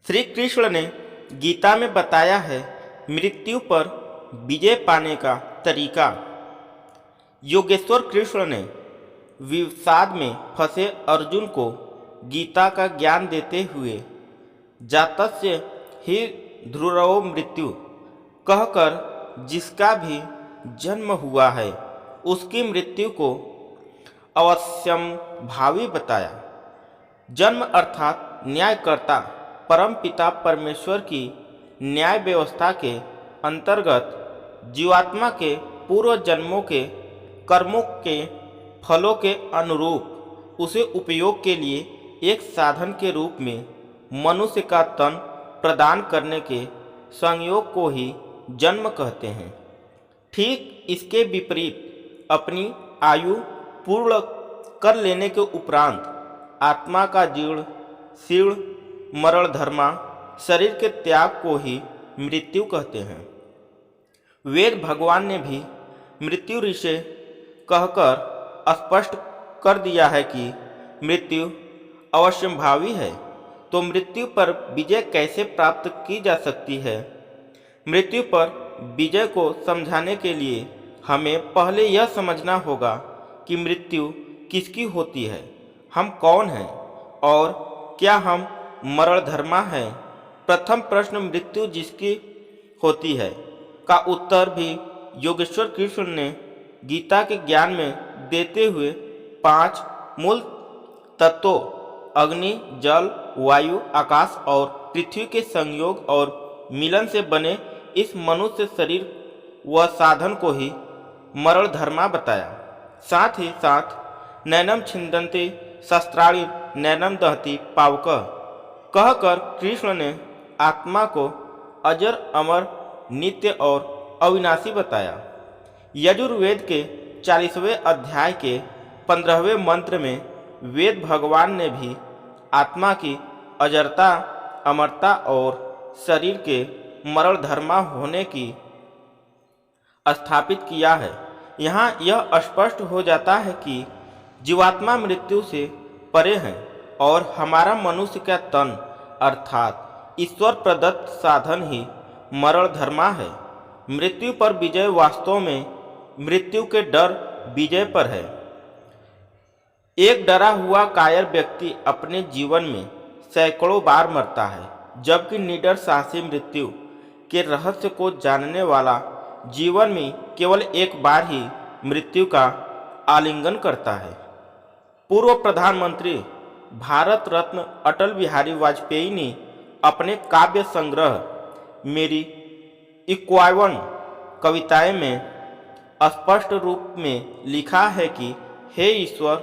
श्री कृष्ण ने गीता में बताया है मृत्यु पर विजय पाने का तरीका। योगेश्वर कृष्ण ने विषाद में फंसे अर्जुन को गीता का ज्ञान देते हुए जातस्य ही ध्रुवो मृत्यु कहकर जिसका भी जन्म हुआ है उसकी मृत्यु को अवश्यम भावी बताया। जन्म अर्थात न्यायकर्ता परमपिता परमेश्वर की न्याय व्यवस्था के अंतर्गत जीवात्मा के पूर्व जन्मों के कर्मों के फलों के अनुरूप उसे उपयोग के लिए एक साधन के रूप में मनुष्य का तन प्रदान करने के संयोग को ही जन्म कहते हैं। ठीक इसके विपरीत अपनी आयु पूर्ण कर लेने के उपरांत आत्मा का जीर्ण शीर्ण मरण धर्मा शरीर के त्याग को ही मृत्यु कहते हैं। वेद भगवान ने भी मृत्यु ऋषि कहकर स्पष्ट कर दिया है कि मृत्यु अवश्यंभावी है। तो मृत्यु पर विजय कैसे प्राप्त की जा सकती है? मृत्यु पर विजय को समझाने के लिए हमें पहले यह समझना होगा कि मृत्यु किसकी होती है, हम कौन हैं और क्या हम मरणधर्मा हैं। प्रथम प्रश्न मृत्यु जिसकी होती है का उत्तर भी योगेश्वर कृष्ण ने गीता के ज्ञान में देते हुए 5 मूल तत्वों अग्नि जल वायु आकाश और पृथ्वी के संयोग और मिलन से बने इस मनुष्य शरीर व साधन को ही मरण धर्मा बताया। साथ ही साथ नैनम छिंदन्ति शस्त्राणि नैनम दहति पावक कहकर कृष्ण ने आत्मा को अजर अमर नित्य और अविनाशी बताया। यजुर्वेद के 40वें अध्याय के 15वें मंत्र में वेद भगवान ने भी आत्मा की अजरता अमरता और शरीर के मरण धर्मा होने की स्थापित किया है। यहाँ यह स्पष्ट हो जाता है कि जीवात्मा मृत्यु से परे है और हमारा मनुष्य का तन अर्थात ईश्वर प्रदत्त साधन ही मरण धर्मा है। मृत्यु पर विजय वास्तव में मृत्यु के डर विजय पर है। एक डरा हुआ कायर व्यक्ति अपने जीवन में सैकड़ों बार मरता है, जबकि निडर साहसी मृत्यु के रहस्य को जानने वाला जीवन में केवल एक बार ही मृत्यु का आलिंगन करता है। पूर्व प्रधानमंत्री भारत रत्न अटल बिहारी वाजपेयी ने अपने काव्य संग्रह मेरी 51 कविताएं में स्पष्ट रूप में लिखा है कि हे ईश्वर,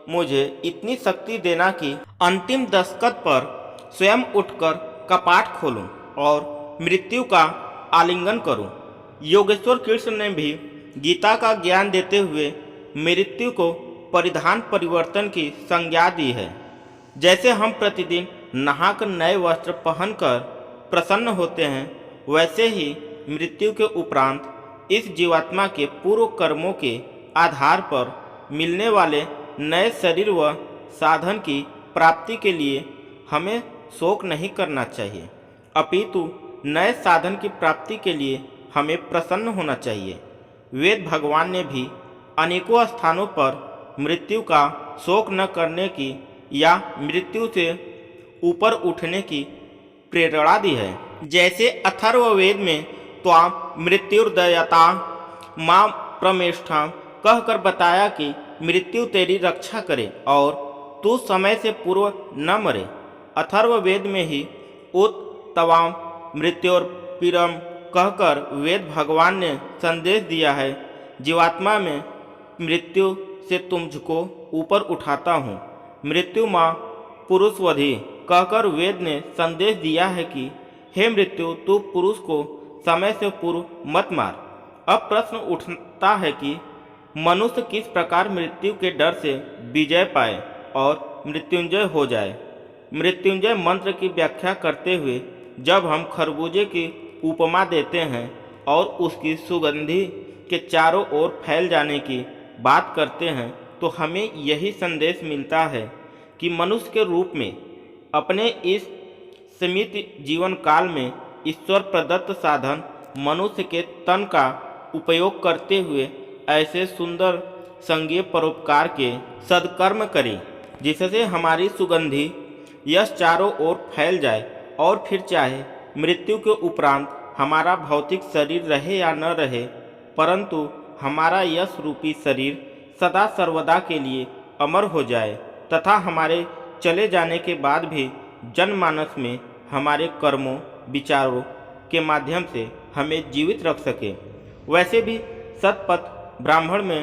मुझे इतनी शक्ति देना कि अंतिम दस्तक पर स्वयं उठकर कपाट खोलूं और मृत्यु का आलिंगन करूं। योगेश्वर कृष्ण ने भी गीता का ज्ञान देते हुए मृत्यु को परिधान परिवर्तन की संज्ञा दी है। जैसे हम प्रतिदिन नहाकर नए वस्त्र पहनकर प्रसन्न होते हैं, वैसे ही मृत्यु के उपरांत इस जीवात्मा के पूर्व कर्मों के आधार पर मिलने वाले नए शरीर व साधन की प्राप्ति के लिए हमें शोक नहीं करना चाहिए, अपितु नए साधन की प्राप्ति के लिए हमें प्रसन्न होना चाहिए। वेद भगवान ने भी अनेकों स्थानों पर मृत्यु का शोक न करने की या मृत्यु से ऊपर उठने की प्रेरणा दी है। जैसे अथर्ववेद में त्वां मृत्युर्दयता मां प्रमेष्ठा कहकर बताया कि मृत्यु तेरी रक्षा करे और तू समय से पूर्व न मरे। अथर्ववेद में ही उत तवाम मृत्युर्पीरम कहकर वेद भगवान ने संदेश दिया है, जीवात्मा में मृत्यु से तुझको ऊपर उठाता हूँ। मृत्यु माँ पुरुषवधि कहकर वेद ने संदेश दिया है कि हे मृत्यु, तू पुरुष को समय से पूर्व मत मार। अब प्रश्न उठता है कि मनुष्य किस प्रकार मृत्यु के डर से विजय पाए और मृत्युंजय हो जाए। मृत्युंजय मंत्र की व्याख्या करते हुए जब हम खरबूजे की उपमा देते हैं और उसकी सुगंधि के चारों ओर फैल जाने की बात करते हैं, तो हमें यही संदेश मिलता है कि मनुष्य के रूप में अपने इस सीमित जीवन काल में ईश्वर प्रदत्त साधन मनुष्य के तन का उपयोग करते हुए ऐसे सुंदर संज्ञेय परोपकार के सद्कर्म करें जिससे हमारी सुगंधी यश चारों ओर फैल जाए और फिर चाहे मृत्यु के उपरांत हमारा भौतिक शरीर रहे या न रहे, परंतु हमारा यश रूपी शरीर सदा सर्वदा के लिए अमर हो जाए तथा हमारे चले जाने के बाद भी जनमानस में हमारे कर्मों विचारों के माध्यम से हमें जीवित रख सके। वैसे भी सतपथ ब्राह्मण में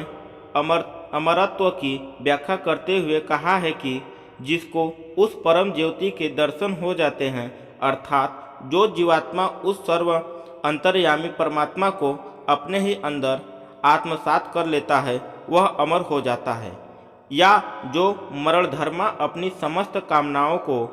अमरत्व की व्याख्या करते हुए कहा है कि जिसको उस परम ज्योति के दर्शन हो जाते हैं, अर्थात जो जीवात्मा उस सर्व अंतर्यामी परमात्मा को अपने ही अंदर आत्मसात कर लेता है, वह अमर हो जाता है। या जो मरणधर्मा अपनी समस्त कामनाओं को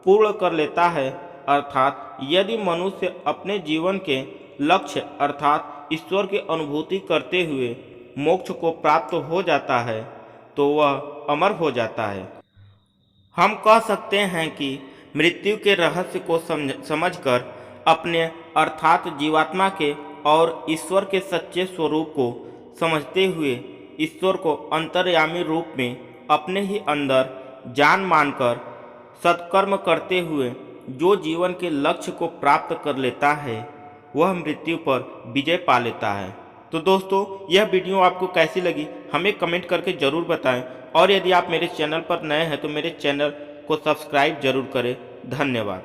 पूर्ण कर लेता है, अर्थात यदि मनुष्य अपने जीवन के लक्ष्य अर्थात ईश्वर की अनुभूति करते हुए मोक्ष को प्राप्त हो जाता है, तो वह अमर हो जाता है। हम कह सकते हैं कि मृत्यु के रहस्य को समझकर अपने अर्थात जीवात्मा के और ईश्वर के सच्चे स्वरूप को समझते हुए ईश्वर को अंतर्यामी रूप में अपने ही अंदर जान मानकर सत्कर्म करते हुए जो जीवन के लक्ष्य को प्राप्त कर लेता है, वह मृत्यु पर विजय पा लेता है। तो दोस्तों, यह वीडियो आपको कैसी लगी हमें कमेंट करके ज़रूर बताएं, और यदि आप मेरे चैनल पर नए हैं तो मेरे चैनल को सब्सक्राइब जरूर करें। धन्यवाद।